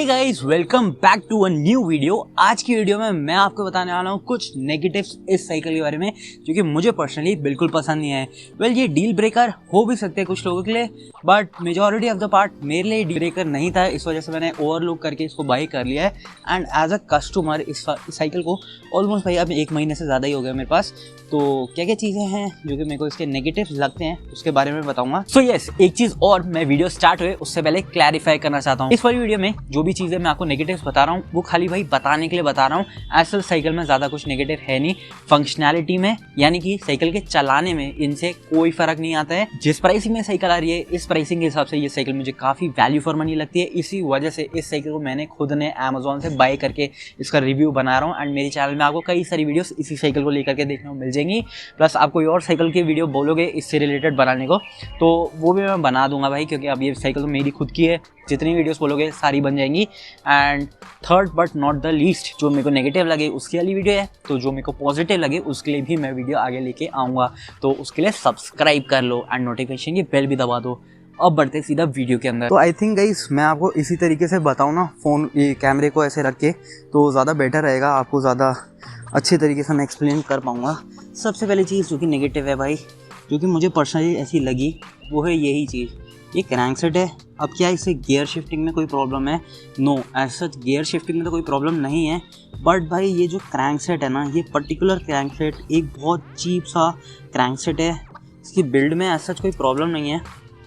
Hey guys, welcome back to a new video. आज की video में मैं आपको बताने वाला हूँ कुछ नेगेटिव्स इस साइकिल के बारे में जो कि मुझे पर्सनली बिल्कुल पसंद नहीं है। वेल, ये डील ब्रेकर हो भी सकते हैं कुछ लोगों के लिए, but majority of the part मेरे लिए डील ब्रेकर नहीं था। इस वजह से मैंने ओवरलुक करके इसको बाई कर लिया है। एंड एज अ कस्टमर इस साइकिल को ऑलमोस्ट भाई अब 1 महीने से ज़्यादा ही हो गया मेरे पास। तो क्या क्या चीज़ें हैं जो कि मेरे को इसके नेगेटिव लगते हैं उसके बारे में बताऊंगा। सो यस, एक चीज़ और मैं वीडियो स्टार्ट हुए उससे पहले क्लैरिफाई करना चाहता हूँ। इस वाली वीडियो में जो भी चीज़ें मैं आपको नेगेटिव्स बता रहा हूँ वो खाली भाई बताने के लिए बता रहा हूँ। असल साइकिल में ज़्यादा कुछ नेगेटिव है नहीं। फंक्शनैलिटी में यानी कि साइकिल के चलाने में इनसे कोई फर्क नहीं आता है। जिस प्राइसिंग में साइकिल आ रही है इस प्राइसिंग के हिसाब से ये साइकिल मुझे काफ़ी वैल्यू फॉर मनी लगती है। इसी वजह से इस साइकिल को मैंने खुद ने अमेजोन से बाय करके इसका रिव्यू बना रहा हूँ। एंड मेरे चैनल में आपको कई सारी वीडियोस इसी साइकिल को लेकर के देखने को मिल जाएंगी। प्लस आप कोई और साइकिल की वीडियो बोलोगे इससे रिलेटेड बनाने को तो वो भी मैं बना दूंगा भाई, क्योंकि अब ये साइकिल तो मेरी खुद की है। जितनी वीडियोस बोलोगे सारी बन जाएंगी। And third but not the least, जो मेरे को नेगेटिव लगे उसकी वाली वीडियो है, तो जो मेरे को पॉजिटिव लगे उसके लिए भी मैं वीडियो आगे लेके आऊँगा। तो उसके लिए सब्सक्राइब कर लो एंड नोटिफिकेशन की बेल भी दबा दो। अब बढ़ते सीधा वीडियो के अंदर। तो आई थिंक गाइस मैं आपको इसी तरीके से बताऊँ ना, फ़ोन ये कैमरे को ऐसे रख के, तो ज़्यादा बेटर रहेगा, आपको ज़्यादा अच्छे तरीके से मैं एक्सप्लेन कर पाऊँगा। सबसे पहली चीज़ जो कि नेगेटिव है भाई, जो कि मुझे पर्सनली ऐसी लगी, वो है यही चीज़, ये क्रैंकसेट है। अब क्या इससे गियर शिफ्टिंग में कोई प्रॉब्लम है? No, as such gear shifting में तो कोई प्रॉब्लम नहीं है। बट भाई ये जो क्रैंकसेट है ना, ये पर्टिकुलर क्रैंकसेट एक बहुत चीप सा क्रैंकसेट है। इसकी बिल्ड में एज सच कोई प्रॉब्लम नहीं है,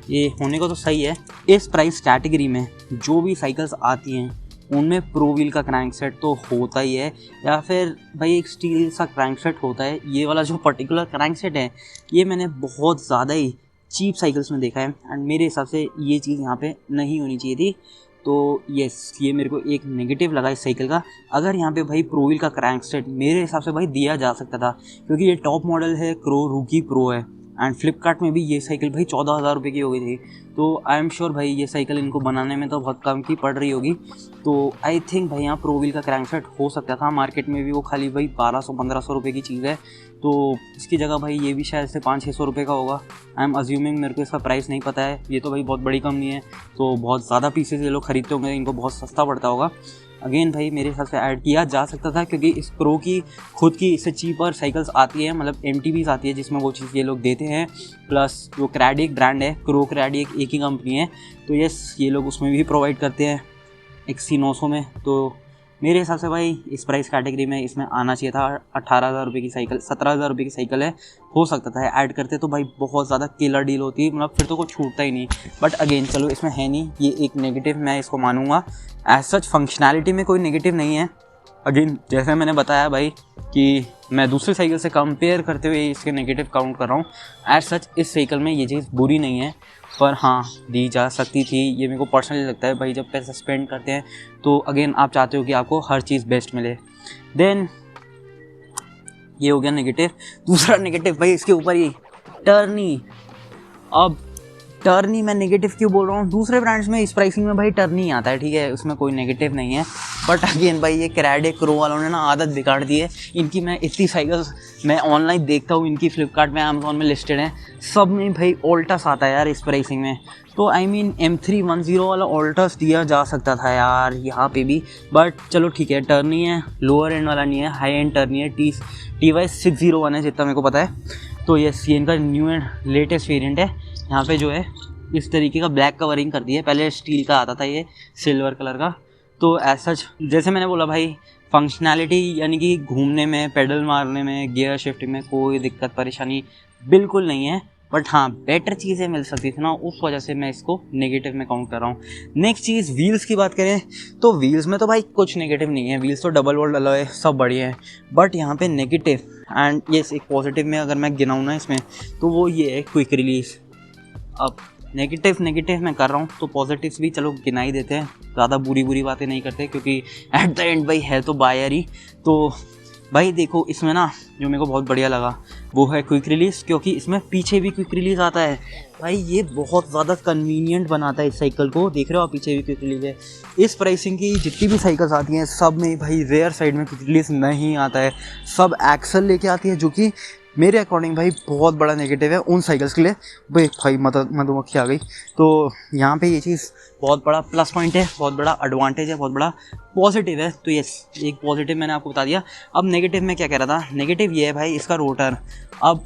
ये होने को तो सही है। इस प्राइस कैटेगरी में जो भी साइकिल्स आती हैं उनमें प्रो व्हील का क्रैंकसेट तो होता ही है, या फिर भाई एक स्टील सा क्रैंकसेट होता है। ये वाला जो पर्टिकुलर क्रैंकसेट है ये मैंने बहुत ज़्यादा ही चीप साइकिल्स में देखा है। एंड मेरे हिसाब से ये चीज़ यहाँ पे नहीं होनी चाहिए थी। तो यस, ये मेरे को एक नेगेटिव लगा इस साइकिल का। अगर यहाँ पे भाई प्रो व्हील का क्रैंकसेट मेरे हिसाब से भाई दिया जा सकता था, क्योंकि ये टॉप मॉडल है, क्रो रूकी प्रो है। एंड फ्लिपकार्ट में भी ये साइकिल भाई 14,000 रुपये की हो गई थी। तो आई एम श्योर भाई ये साइकिल इनको बनाने में तो बहुत कम की पड़ रही होगी। तो आई थिंक भाई यहाँ प्रो व्हील का क्रैंकसेट हो सकता था। मार्केट में भी वो खाली भाई 1200-1500 रुपये की चीज़ है, तो इसकी जगह भाई ये भी शायद से 500-600 रुपये का होगा। आई एम अज्यूमिंग, मेरे को इसका प्राइस नहीं पता है। ये तो भाई बहुत बड़ी कंपनी है तो बहुत ज़्यादा पीसेस ये लोग खरीदते होंगे, इनको बहुत सस्ता पड़ता होगा। अगेन भाई मेरे हिसाब से ऐड किया जा सकता था, क्योंकि इस प्रो की खुद की इससे चीपर साइकिल्स आती है, मतलब MTBs आती है जिसमें वो चीज़ ये लोग देते हैं। प्लस जो क्रैडिक ब्रांड है, क्रो क्रैडिक एक ही कंपनी है, तो यस ये लोग उसमें भी प्रोवाइड करते हैं XC900 में। तो मेरे हिसाब से भाई इस प्राइस कैटेगरी में इसमें आना चाहिए था। 18,000 रुपये की साइकिल, 17,000 रुपये की साइकिल है, हो सकता था ऐड करते तो भाई बहुत ज़्यादा किलर डील होती, मतलब फिर तो कुछ छूटता ही नहीं। बट अगेन चलो इसमें है नहीं, ये एक नेगेटिव मैं इसको मानूंगा। एज सच फंक्शनैलिटी में कोई नेगेटिव नहीं है। अगेन जैसे मैंने बताया भाई कि मैं दूसरी साइकिल से कंपेयर करते हुए इसके नेगेटिव काउंट कर रहा हूँ। एज सच इस साइकिल में ये चीज़ बुरी नहीं है, पर हाँ दी जा सकती थी। ये मेरे को पर्सनली लगता है भाई, जब पैसा स्पेंड करते हैं तो अगेन आप चाहते हो कि आपको हर चीज़ बेस्ट मिले। देन ये हो गया नेगेटिव। दूसरा नेगेटिव भाई इसके ऊपर ही टर्नी। अब टर्नी मैं नेगेटिव क्यों बोल रहा हूँ? दूसरे ब्रांड्स में इस प्राइसिंग में भाई टर्नी आता है, ठीक है, उसमें कोई नेगेटिव नहीं है। बट अगेन भाई ये क्रैडिक क्रो वालों ने ना आदत बिगाड़ दी है इनकी। मैं इतनी साइकिल्स मैं ऑनलाइन देखता हूँ इनकी, फ्लिपकार्ट में, अमेजोन में लिस्टेड हैं, सब में भाई ऑल्टस आता है यार इस प्राइसिंग में। तो आई मीन M310 वाला ऑल्टस दिया जा सकता था यार यहाँ पे भी। बट चलो ठीक है, टर्नी है, लोअर एंड वाला नहीं है, हाई एंड टर्नी है, TY601 है जितना मेरे को पता है। तो यस, ये इनका न्यू एंड लेटेस्ट वेरिएंट है। यहाँ पे जो है इस तरीके का ब्लैक कवरिंग कर दी है, पहले स्टील का आता था, ये सिल्वर कलर का। तो एज सच जैसे मैंने बोला भाई, फंक्शनैलिटी यानी कि घूमने में, पेडल मारने में, गियर शिफ्टिंग में कोई दिक्कत परेशानी बिल्कुल नहीं है। बट हाँ, बेटर चीज़ें मिल सकती थी ना, उस वजह से मैं इसको नेगेटिव में काउंट कर रहा हूँ। नेक्स्ट चीज़, व्हील्स की बात करें तो व्हील्स में तो भाई कुछ नेगेटिव नहीं है, व्हील्स तो डबल वोल्ट अलॉय है, सब बढ़िया है। बट यहाँ पे नेगेटिव एंड येस एक पॉजिटिव में अगर मैं गिनाऊँ ना इसमें, तो वो ये है क्विक रिलीज़। अब नेगेटिव मैं कर रहा हूँ तो पॉजिटिव्स भी चलो गिना ही देते हैं, ज़्यादा बुरी बातें नहीं करते, क्योंकि एट द एंड भाई है तो बायर ही। तो भाई देखो इसमें ना जो मेरे को बहुत बढ़िया लगा वो है क्विक रिलीज़, क्योंकि इसमें पीछे भी क्विक रिलीज़ आता है। भाई ये बहुत ज़्यादा कन्वीनियंट बनाता है इस साइकिल को। देख रहे हो आप, पीछे भी क्विक रिलीज़ है। इस प्राइसिंग की जितनी भी साइकिल्स आती हैं सब में भाई रेयर साइड में क्विक रिलीज़ नहीं आता है, सब एक्सल लेके आती है, जो कि मेरे अकॉर्डिंग भाई बहुत बड़ा नेगेटिव है उन साइकिल्स के लिए। भाई मधुमक्खी आ गई। तो यहाँ पे ये चीज़ बहुत बड़ा प्लस पॉइंट है, बहुत बड़ा एडवांटेज है, बहुत बड़ा पॉजिटिव है। तो यस, एक पॉजिटिव मैंने आपको बता दिया। अब नेगेटिव में क्या कह रहा था, नेगेटिव ये है भाई इसका रोटर। अब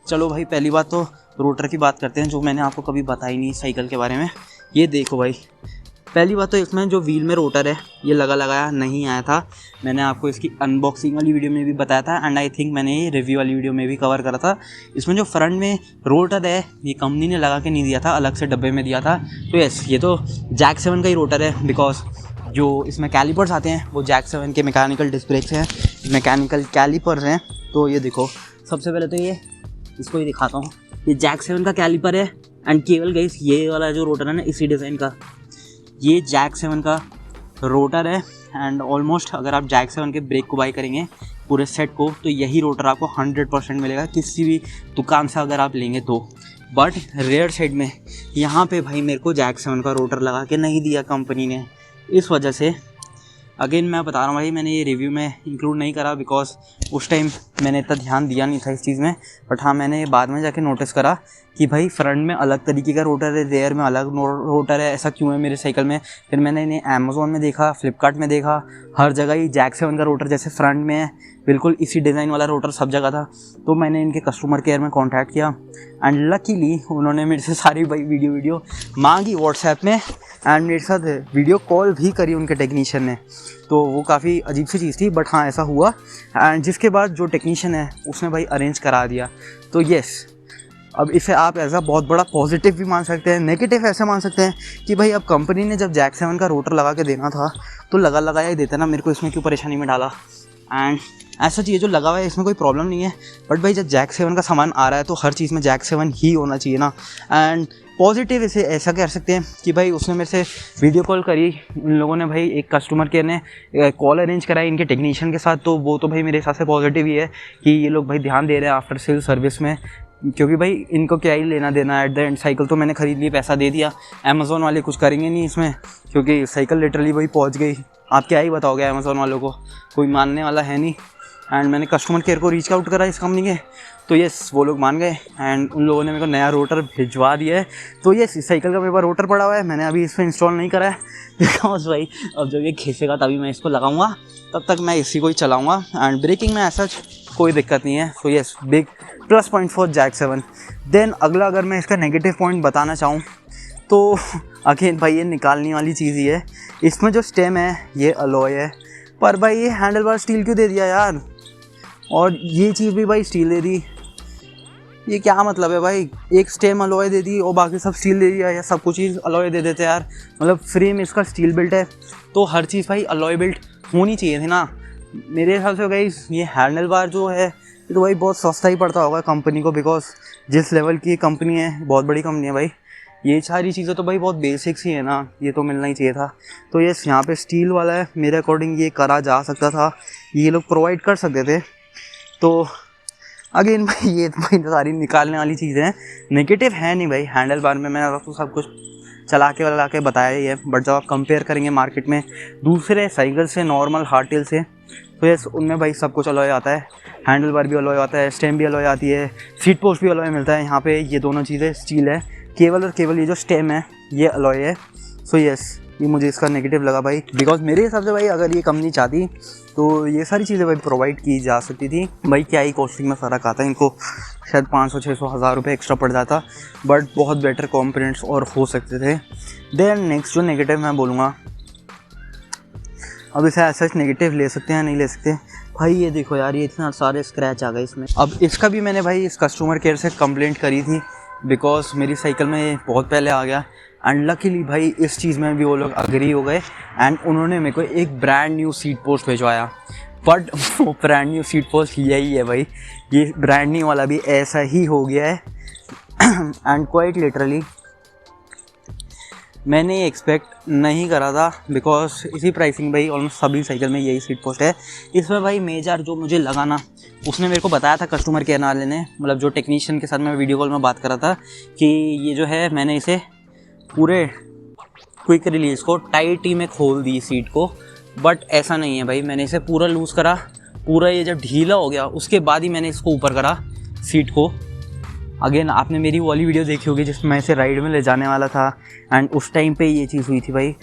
चलो भाई पहली बात तो रोटर की बात करते हैं, जो मैंने आपको कभी बताई नहीं साइकिल के बारे में। ये देखो भाई, पहली बात तो इसमें जो व्हील में रोटर है ये लगाया नहीं आया था। मैंने आपको इसकी अनबॉक्सिंग वाली वीडियो में भी बताया था, एंड आई थिंक मैंने ये रिव्यू वाली वीडियो में भी कवर करा था। इसमें जो फ्रंट में रोटर है ये कंपनी ने लगा के नहीं दिया था, अलग से डब्बे में दिया था। तो यस, ये तो जैक 7 का ही रोटर है, बिकॉज जो इसमें कैलिपर्स आते हैं वो जैक 7 के मैकेनिकल डिस्क ब्रेक्स हैं, मैकेनिकल कैलिपर्स हैं। तो ये देखो, सबसे पहले तो ये इसको ही दिखाता हूँ। ये जैक 7 का कैलिपर है, एंड केवल गाइस ये वाला जो रोटर है ना इसी डिज़ाइन का, ये जैक 7 का रोटर है। एंड ऑलमोस्ट अगर आप जैक 7 के ब्रेक को बाई करेंगे पूरे सेट को, तो यही रोटर आपको 100% मिलेगा किसी भी दुकान से अगर आप लेंगे तो। बट रेयर साइड में यहाँ पे भाई मेरे को जैक 7 का रोटर लगा के नहीं दिया कंपनी ने, इस वजह से अगेन मैं बता रहा हूँ भाई, मैंने ये रिव्यू में इंक्लूड नहीं करा बिकॉज उस टाइम मैंने इतना ध्यान दिया नहीं था इस चीज़ में। बट हाँ, मैंने बाद में जाके नोटिस करा कि भाई फ्रंट में अलग तरीके का रोटर है, रेयर में अलग रोटर है, ऐसा क्यों है मेरे साइकिल में। फिर मैंने इन्हें अमेज़ोन में देखा, फ्लिपकार्ट में देखा, हर जगह ही जैक 7 का रोटर जैसे फ्रंट में है बिल्कुल इसी डिज़ाइन वाला रोटर सब जगह था। तो मैंने इनके कस्टमर केयर में कॉन्टैक्ट किया, एंड लकीली उन्होंने मेरे से सारी भाई वीडियो मांगी व्हाट्सएप में, एंड मेरे साथ वीडियो कॉल भी करी उनके टेक्नीशियन ने। तो वो काफ़ी अजीब सी चीज़ थी, बट हाँ ऐसा हुआ। एंड जिसके बाद जो टेक्नीशियन है उसने भाई अरेंज करा दिया। तो येस, अब इसे आप एज अ बहुत बड़ा पॉजिटिव भी मान सकते हैं, नेगेटिव ऐसे मान सकते हैं कि भाई अब कंपनी ने जब जैक 7 का रोटर लगा के देना था तो लगाया ही देता ना, मेरे को इसमें क्यों परेशानी में डाला। एंड ऐसा चीज़ जो लगा हुआ है इसमें कोई प्रॉब्लम नहीं है, बट भाई जब जैक 7 का सामान आ रहा है तो हर चीज़ में जैक 7 ही होना चाहिए ना। एंड पॉजिटिव इसे ऐसा कह सकते हैं कि भाई उसने मेरे से वीडियो कॉल करी, उन लोगों ने भाई एक कस्टमर केयर ने कॉल अरेंज कराई इनके टेक्नीशियन के साथ। तो वो तो भाई मेरे हिसाब से पॉजिटिव ही है कि ये लोग भाई ध्यान दे रहे हैं आफ्टर सेल सर्विस में, क्योंकि भाई इनको क्या ही लेना देना एट द एंड। साइकिल तो मैंने ख़रीद ली, पैसा दे दिया, अमेज़ोन वाले कुछ करेंगे नहीं इसमें, क्योंकि साइकिल लिटरली वही पहुंच गई। आप क्या ही बताओगे अमेज़ोन वालों को, कोई मानने वाला है नहीं। एंड मैंने कस्टमर केयर को रीच आउट करा इस कंपनी के, तो यस वो लोग मान गए, एंड उन लोगों ने मेरे को नया रोटर भिजवा दिया है। तो यस, इस साइकिल का मेरे पास रोटर पड़ा हुआ है, मैंने अभी इस पर इंस्टॉल नहीं करा है बिकॉज भाई अब जब ये खींचेगा तभी मैं इसको लगाऊंगा, तब तक मैं इसी को ही चलाऊंगा। एंड ब्रेकिंग में ऐसा कोई दिक्कत नहीं है। So yes, big plus point for jack 7। देन अगला अगर मैं इसका नेगेटिव पॉइंट बताना चाहूँ तो अगेन भाई ये निकालने वाली चीज़ ही है। इसमें जो स्टेम है ये अलॉय है, पर भाई ये हैंडल बार स्टील क्यों दे दिया यार, और ये चीज़ भी भाई स्टील दे दी। ये क्या मतलब है भाई, एक स्टेम अलॉय दे दी और बाकी सब स्टील दे दिया, या सब कुछ चीज़ अलॉय दे देते यार। मतलब फ्रेम इसका स्टील बिल्ट है तो हर चीज़ भाई अलॉय बिल्ट होनी चाहिए थी ना मेरे हिसाब से। गाइस ये हैंडल बार जो है ये तो भाई बहुत सस्ता ही पड़ता होगा कंपनी को, बिकॉज जिस लेवल की कंपनी है, बहुत बड़ी कंपनी है भाई, ये सारी चीज़ें तो भाई बहुत बेसिक्स ही है ना, ये तो मिलना ही चाहिए था। तो ये यहाँ पे स्टील वाला है, मेरे अकॉर्डिंग ये करा जा सकता था, ये लोग प्रोवाइड कर सकते थे। तो अगेन भाई ये तो भाई सारी निकालने वाली चीज़ें हैं, नेगेटिव है नहीं भाई। हैंडल बार में मैंने तो सब कुछ चला के बताया ही है, बट जब आप कंपेयर करेंगे मार्केट में दूसरे साइकिल से, नॉर्मल हार्डटेल से, तो ये उनमें भाई सब कुछ अलॉय आता है। हैंडल बार भी अलॉय आता है, स्टेम भी अलॉय आती है, सीट पोस्ट भी अलॉय मिलता है। यहाँ पे ये दोनों चीज़ें स्टील है, केवल और केवल ये जो स्टेम है ये अलॉय है। सो यस, ये मुझे इसका नेगेटिव लगा भाई, बिकॉज मेरे हिसाब से भाई अगर ये कंपनी चाहती तो ये सारी चीज़ें भाई प्रोवाइड की जा सकती थी। भाई क्या ही कॉस्टिंग में फ़र्क आता है, इनको शायद 500-600 हज़ार रुपये एक्स्ट्रा पड़ जाता, बट बहुत बेटर कॉम्पोनेंट्स और हो सकते थे। देन नेक्स्ट जो नेगेटिव मैं बोलूँगा, अब इसे ऐसा नेगेटिव ले सकते हैं नहीं ले सकते भाई, ये देखो यार ये इतना सारे स्क्रैच आ गए इसमें। अब इसका भी मैंने भाई इस कस्टमर केयर से कंप्लेंट करी थी, बिकॉज मेरी साइकिल में बहुत पहले आ गया। एंड लकीली भाई इस चीज़ में भी वो लोग अग्री हो गए, एंड उन्होंने मेरे को एक ब्रांड न्यू सीट पोस्ट भिजवाया। बट वो ब्रांड न्यू सीट पोस्ट यही है भाई, ये ब्रांड न्यू वाला भी ऐसा ही हो गया है। एंड क्वाइट लिटरली मैंने ये एक्सपेक्ट नहीं करा था, बिकॉज इसी प्राइसिंग भाई ऑलमोस्ट सभी साइकिल में यही सीट पोस्ट है। इसमें भाई मेजर जो मुझे लगा ना, उसने मेरे को बताया था कस्टमर केयर वाले ने, मतलब जो टेक्नीशियन के साथ मैं वीडियो कॉल में बात कर रहा था, कि ये जो है मैंने इसे पूरे क्विक रिलीज़ को टाइट ही में खोल दी सीट को, बट ऐसा नहीं है भाई, मैंने इसे पूरा लूज़ करा, पूरा ये जब ढीला हो गया उसके बाद ही मैंने इसको ऊपर करा। सीट को। अगेन आपने मेरी वाली वीडियो देखी होगी जिसमें मैं इसे राइड में ले जाने वाला था एंड उस टाइम पे ये चीज़ हुई थी भाई।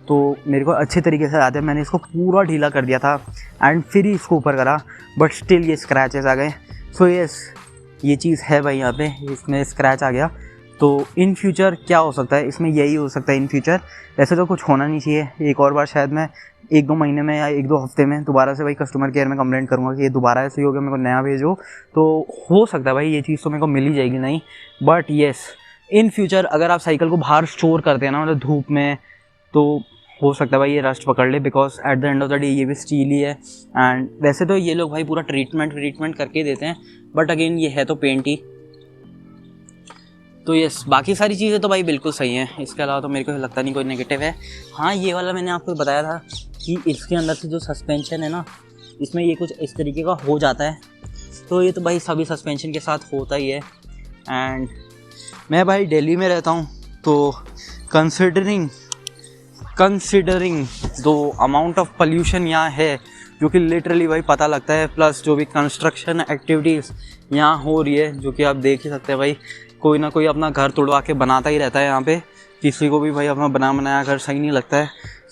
तो मेरे को अच्छे तरीके से याद है, मैंने इसको पूरा ढीला कर दिया था एंड फिर ही इसको ऊपर करा, बट स्टिल ये स्क्रैचेस आ गए। सो यस, ये चीज़ है भाई, यहाँ पे इसमें स्क्रैच आ गया। तो इन फ्यूचर क्या हो सकता है, इसमें यही हो सकता है इन फ्यूचर। वैसे तो कुछ होना नहीं चाहिए, एक और बार शायद मैं 1-2 महीने में या 1-2 हफ्ते में दोबारा से भाई कस्टमर केयर में कंप्लेंट करूँगा कि ये दोबारा ऐसे ही हो गया, मेरे को नया भेजो। तो हो सकता है भाई ये चीज़ तो मेरे को मिल ही जाएगी नहीं, बट येस इन फ्यूचर अगर आप साइकिल को बाहर स्टोर करते हैं ना, मतलब धूप में, तो हो सकता है भाई ये रस्ट पकड़ ले, because at the end of the day ये भी स्टील ही है। एंड वैसे तो ये लोग भाई पूरा ट्रीटमेंट करके देते हैं, बट अगेन ये है तो पेंट ही। तो यस, बाकी सारी चीज़ें तो भाई बिल्कुल सही हैं, इसके अलावा तो मेरे को लगता नहीं कोई नेगेटिव है। हाँ, ये वाला मैंने आपको बताया था कि इसके अंदर से जो सस्पेंशन है ना, इसमें ये कुछ इस तरीके का हो जाता है। तो ये तो भाई सभी सस्पेंशन के साथ होता ही है। एंड मैं भाई दिल्ली में रहता हूँ, तो कंसिडरिंग दो अमाउंट ऑफ पोल्यूशन यहाँ है, जो कि लिटरली भाई पता लगता है, प्लस जो भी कंस्ट्रक्शन एक्टिविटीज़ यहाँ हो रही है, जो कि आप देख ही सकते हैं भाई, कोई ना कोई अपना घर तोड़वा के बनाता ही रहता है यहाँ पे। किसी को भी भाई अपना बनाया घर सही नहीं लगता है।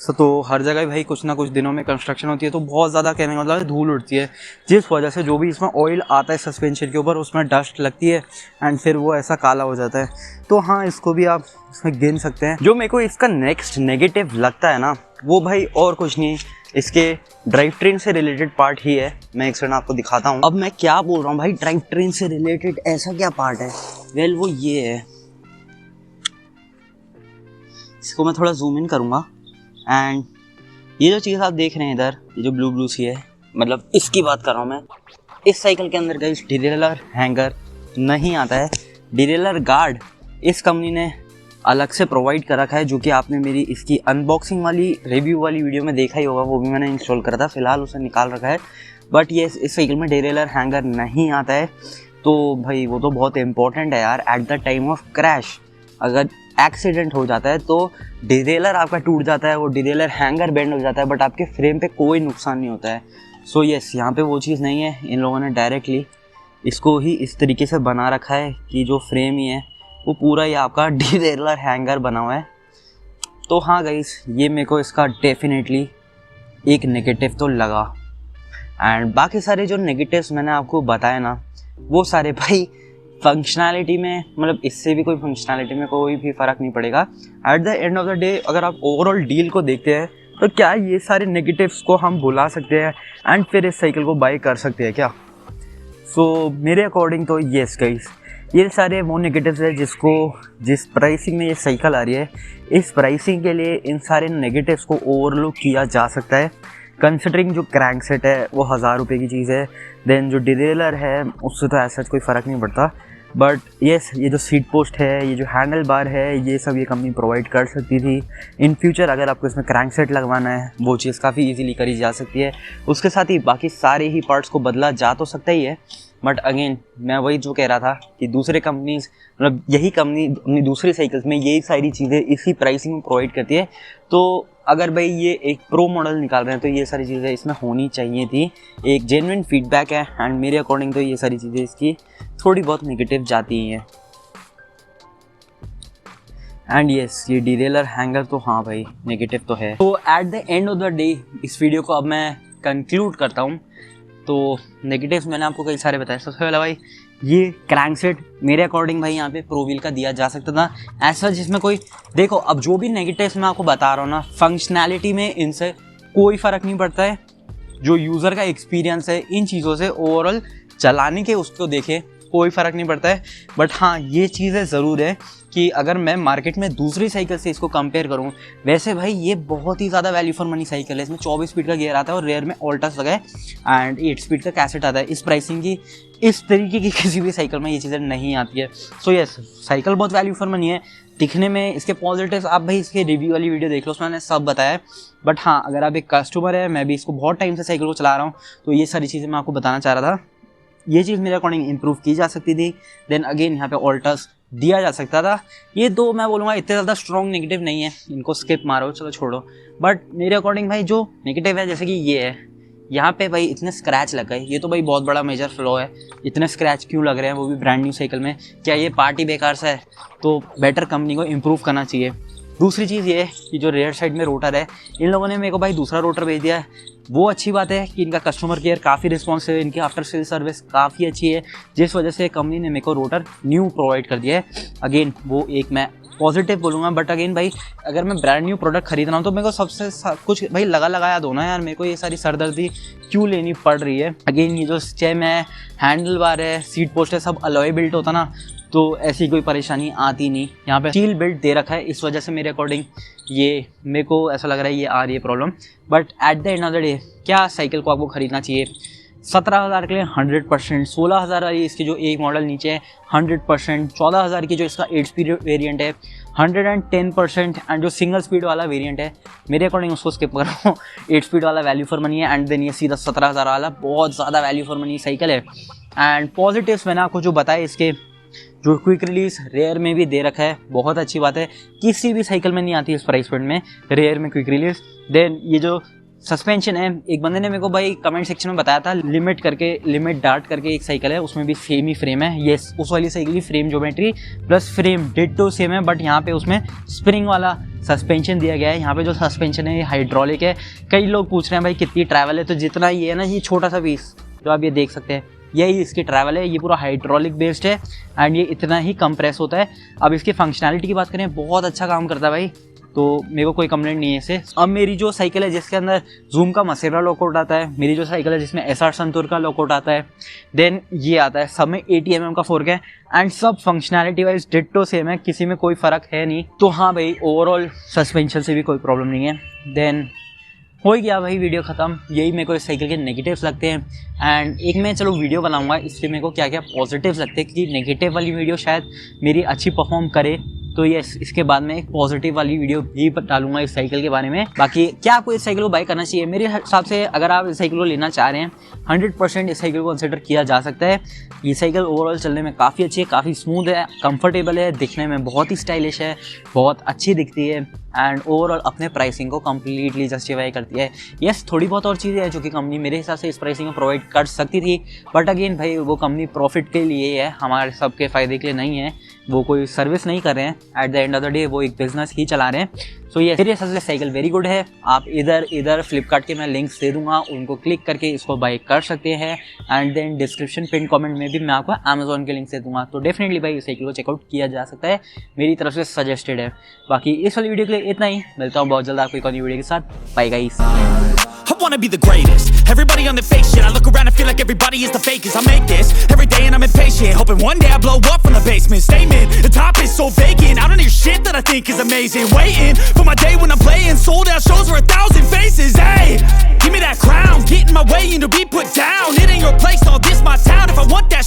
तो हर जगह भाई कुछ ना कुछ दिनों में कंस्ट्रक्शन होती है, तो बहुत ज़्यादा कहने का मतलब है धूल उड़ती है, जिस वजह से जो भी इसमें ऑयल आता है सस्पेंशन के ऊपर, उसमें डस्ट लगती है एंड फिर वो ऐसा काला हो जाता है। तो हाँ, इसको भी आप इसमें गिन सकते हैं। जो मेरे को इसका नेक्स्ट नेगेटिव लगता है ना, वो भाई और कुछ नहीं, इसके ड्राइव ट्रेन से रिलेटेड पार्ट ही है। मैं एक सेकंड आपको दिखाता हूँ। अब मैं क्या बोल रहा हूँ भाई, ड्राइव ट्रेन से रिलेटेड ऐसा क्या पार्ट है? वेल वो ये है, इसको मैं थोड़ा जूम इन करूँगा एंड ये जो चीज़ आप देख रहे हैं इधर, ये जो ब्लू सी है, मतलब इसकी बात कर रहा हूँ मैं। इस साइकिल के अंदर गाइस डिरेलर हैंगर नहीं आता है, डिरेलर गार्ड इस कंपनी ने अलग से प्रोवाइड कर रखा है, जो कि आपने मेरी इसकी अनबॉक्सिंग वाली रिव्यू वाली वीडियो में देखा ही होगा, वो भी मैंने इंस्टॉल करा था, फिलहाल उसे निकाल रखा है। बट ये इस साइकिल में डिरेलर हैंगर नहीं आता है। तो भाई वो तो बहुत इंपॉर्टेंट है यार, at the time of crash अगर एक्सीडेंट हो जाता है तो डिरेलर आपका टूट जाता है, वो डिरेलर हैंगर बेंड हो जाता है, बट आपके फ्रेम पे कोई नुकसान नहीं होता है। सो यस, यहाँ पे वो चीज़ नहीं है, इन लोगों ने डायरेक्टली इसको ही इस तरीके से बना रखा है कि जो फ्रेम ही है वो पूरा ही आपका डिरेलर हैंगर बना हुआ है। तो हाँ गाइस, ये मेरे को इसका डेफिनेटली एक नेगेटिव तो लगा। एंड बाकी सारे जो नेगेटिव्स मैंने आपको बताए ना, वो सारे भाई फंक्शनैलिटी में, मतलब इससे भी कोई फंक्शनैलिटी में कोई भी फ़र्क नहीं पड़ेगा। At the end of the day अगर आप ओवरऑल डील को देखते हैं, तो क्या ये सारे नेगेटिव्स को हम भुला सकते हैं एंड फिर इस साइकिल को बाई कर सकते हैं क्या? सो मेरे अकॉर्डिंग तो येस गाइस, ये सारे वो नेगेटिव्स है जिस प्राइसिंग में ये साइकिल आ रही है, इस प्राइसिंग के लिए इन सारे नेगेटिव्स को ओवरलुक किया जा सकता है। कंसिडरिंग जो क्रैंक सेट है वो 1000 रुपये की चीज़ है, देन जो डिरेलर है उससे तो ऐसा कोई फ़र्क नहीं पड़ता। बट येस, ये जो सीट पोस्ट है, ये जो हैंडल बार है, ये सब ये कंपनी प्रोवाइड कर सकती थी। इन फ्यूचर अगर आपको इसमें क्रैंक सेट लगवाना है, वो चीज़ काफ़ी इजीली करी जा सकती है। उसके साथ ही बाकी सारे ही पार्ट्स को बदला जा तो सकता ही है, बट अगेन मैं वही जो कह रहा था कि दूसरे कंपनीज, मतलब यही कंपनी अपनी दूसरी साइकिल्स में यही सारी चीज़ें इसी प्राइसिंग में प्रोवाइड करती है। तो अगर भाई ये एक प्रो मॉडल निकाल रहे हैं तो ये सारी चीज़ें इसमें होनी चाहिए थी। एक जेन्युइन फीडबैक है एंड मेरे अकॉर्डिंग तो ये सारी चीज़ें इसकी थोड़ी बहुत नेगेटिव जाती ही हैं। एंड येस, ये डिरेलर हैंगर तो हाँ भाई नेगेटिव तो है। तो at the end of the day इस वीडियो को अब मैं कंक्लूड करता हूँ। तो नेगेटिव्स मैंने आपको कई सारे बताए। सबसे पहला भाई, ये क्रैंक सेट मेरे अकॉर्डिंग भाई यहाँ पे प्रो व्हील का दिया जा सकता था ऐसा, जिसमें कोई, देखो अब जो भी नेगेटिव्स मैं आपको बता रहा हूँ ना, फंक्शनैलिटी में इनसे कोई फ़र्क नहीं पड़ता है। जो यूज़र का एक्सपीरियंस है इन चीज़ों से ओवरऑल चलाने के उसको देखे कोई फ़र्क नहीं पड़ता है। बट हाँ, ये चीज़ें ज़रूर है कि अगर मैं मार्केट में दूसरी साइकिल से इसको कंपेयर करूँ, वैसे भाई ये बहुत ही ज़्यादा वैल्यू फॉर मनी साइकिल है। इसमें 24 स्पीड का गियर आता है और रेयर में ऑल्टस लगा है एंड 8 स्पीड का कैसेट आता है। इस प्राइसिंग की इस तरीके की किसी भी साइकिल में ये चीज़ें नहीं आती है। सो यस, साइकिल बहुत वैल्यू फॉर मनी है। दिखने में इसके पॉजिटिव्स आप भाई इसके रिव्यू वाली वीडियो देख लो, उसमें मैंने सब बताया है। बट हाँ, अगर आप एक कस्टमर है, मैं भी इसको बहुत टाइम से साइकिल को चला रहा हूँ, तो ये सारी चीज़ें मैं आपको बताना चाह रहा था। ये चीज़ मेरे अकॉर्डिंग इंप्रूव की जा सकती थी। देन अगेन यहाँ पे ऑल्टस दिया जा सकता था। ये दो मैं बोलूँगा इतने ज़्यादा स्ट्रॉन्ग नेगेटिव नहीं है, इनको स्किप मारो, चलो छोड़ो। बट मेरे अकॉर्डिंग भाई जो नेगेटिव है, जैसे कि ये है, यहाँ पे भाई इतने स्क्रैच लग गए, ये तो भाई बहुत बड़ा मेजर फ्लॉ है। इतने स्क्रैच क्यों लग रहे हैं, वो भी ब्रांड न्यू साइकिल में? क्या ये पार्टी बेकार सा है? तो बेटर कंपनी को इम्प्रूव करना चाहिए। दूसरी चीज़ ये है कि जो रेयर साइड में रोटर है, इन लोगों ने मेरे को भाई दूसरा रोटर भेज दिया है। वो अच्छी बात है कि इनका कस्टमर केयर काफ़ी रिस्पॉन्सिव है, इनकी आफ्टर सेल सर्विस काफ़ी अच्छी है, जिस वजह से कंपनी ने मेरे को रोटर न्यू प्रोवाइड कर दिया है। अगेन वो एक मैं पॉजिटिव बोलूँगा, बट अगेन भाई अगर मैं ब्रांड न्यू प्रोडक्ट खरीद रहा हूँ तो मेरे को सबसे कुछ भाई लगाया दो ना यार, मेरे को ये सारी सरदर्दी क्यों लेनी पड़ रही है। अगेन ये जो स्टेम है, हैंडल बार है, सीट पोस्ट है, सब अलॉय बिल्ट होता ना तो ऐसी कोई परेशानी आती नहीं। यहाँ पे स्टील बिल्ट दे रखा है, इस वजह से मेरे अकॉर्डिंग ये मेरे को ऐसा लग रहा है ये आ रही है problem. But at the end of the day क्या साइकिल को आपको ख़रीदना चाहिए? 17,000 के लिए 100%, 16,000 वाली इसकी जो एक मॉडल नीचे है 100%, 14,000 की जो इसका 8 स्पीड वेरिएंट है 110%, एंड जो सिंगल स्पीड वाला वेरिएंट है मेरे अकॉर्डिंग उसको स्किप कर रहा हूँ। 8 स्पीड वाला वैल्यू फॉर मनी है, एंड देन ये सीधा 17,000 वाला बहुत ज़्यादा वैल्यू फॉर मनी साइकिल है। एंड पॉजिटिव्स मैंने आपको जो बताया, इसके जो क्विक रिलीज रेयर में भी दे रखा है, बहुत अच्छी बात है, किसी भी साइकिल में नहीं आती इस प्राइस पॉइंट में रेयर में क्विक रिलीज। देन ये जो सस्पेंशन है, एक बंदे ने मेरे को भाई कमेंट सेक्शन में बताया था, लिमिट डार्ट करके एक साइकिल है, उसमें भी सेम ही फ्रेम है। ये उस वाली साइकिल की frame geometry plus frame ditto same है, बट यहाँ पे उसमें स्प्रिंग वाला सस्पेंशन दिया गया है। यहाँ पे जो सस्पेंशन है ये हाइड्रोलिक है। कई लोग पूछ रहे हैं भाई कितनी ट्रैवल है, तो जितना ये है ना, ये छोटा सा पीस जो आप ये देख सकते हैं यही इसकी ट्रैवल है। ये पूरा हाइड्रोलिक बेस्ड है एंड ये इतना ही कंप्रेस होता है। अब इसकी फंक्शनैलिटी की बात करें, बहुत अच्छा काम करता है भाई, तो मेरे को कोई कंप्लेंट नहीं है इससे। अब मेरी जो साइकिल है जिसके अंदर जूम का मसेरा लॉकआउट आता है, मेरी जो साइकिल है जिसमें SR संतूर का लॉकआउट आता है, देन ये आता है, सब में 80 mm का फोर्क है एंड सब फंक्शनैलिटी वाइज डिट्टो सेम है, किसी में कोई फ़र्क है नहीं। तो हाँ भाई, ओवरऑल सस्पेंशन से भी कोई प्रॉब्लम नहीं है। देन हो ही गया भाई, वीडियो ख़त्म। यही मेरे को इस साइकिल के नेगेटिव्स लगते हैं। एंड एक मैं चलो वीडियो बनाऊंगा इसलिए मेरे को क्या क्या पॉजिटिव्स लगते हैं, क्योंकि नेगेटिव वाली वीडियो शायद मेरी अच्छी परफॉर्म करे, तो ये इसके बाद में एक पॉजिटिव वाली वीडियो भी डालूंगा इस साइकिल के बारे में। बाकी क्या आपको इस साइकिल को बाई करना चाहिए? मेरे हिसाब से अगर आप इस साइकिल को लेना चाह रहे हैं 100% इस साइकिल को कंसिडर किया जा सकता है। ये साइकिल ओवरऑल चलने में काफ़ी अच्छी है, काफ़ी स्मूथ है, कंफर्टेबल है, दिखने में बहुत ही स्टाइलिश है, बहुत अच्छी दिखती है एंड ओवरऑल अपने प्राइसिंग को कम्प्लीटली जस्टिफाई करती है। यस, थोड़ी बहुत और चीज़ें हैं जो कि कंपनी मेरे हिसाब से इस प्राइसिंग में प्रोवाइड कर सकती थी, बट अगेन भाई वो कंपनी प्रॉफिट के लिए है, हमारे सबके फ़ायदे के लिए नहीं है, वो कोई सर्विस नहीं कर रहे हैं। At the end of the day वो एक बिजनेस ही चला रहे हैं। सो ये मेरे हिसाब से साइकिल वेरी गुड है। आप इधर फ्लिपकार्ट के मैं लिंक्स दे दूंगा, उनको क्लिक करके इसको बाई कर सकते हैं and then description pin comment में भी मैं आपको अमेजोन के लिंक दे दूंगा, तो डेफिनेटली भाई इस साइकिल को चेकआउट किया जा सकता है, मेरी तरफ से सजेस्टेड है। बाकी इस वाली वीडियो के लिए इतना ही, मिलता हूँ बहुत जल्द आपको एक और वीडियो के साथ। Bye guys. I wanna be the greatest. Everybody on the fake shit. I look around and feel like everybody is the fakest. I make this every day and I'm impatient, hoping one day I blow up from the basement. Statement, the top is so vacant. I don't hear shit that I think is amazing. Waiting for my day when I'm playing sold out shows for 1,000 faces. Hey, give me that crown, get in my way and to be put down. It ain't your place, all this my town. If I want that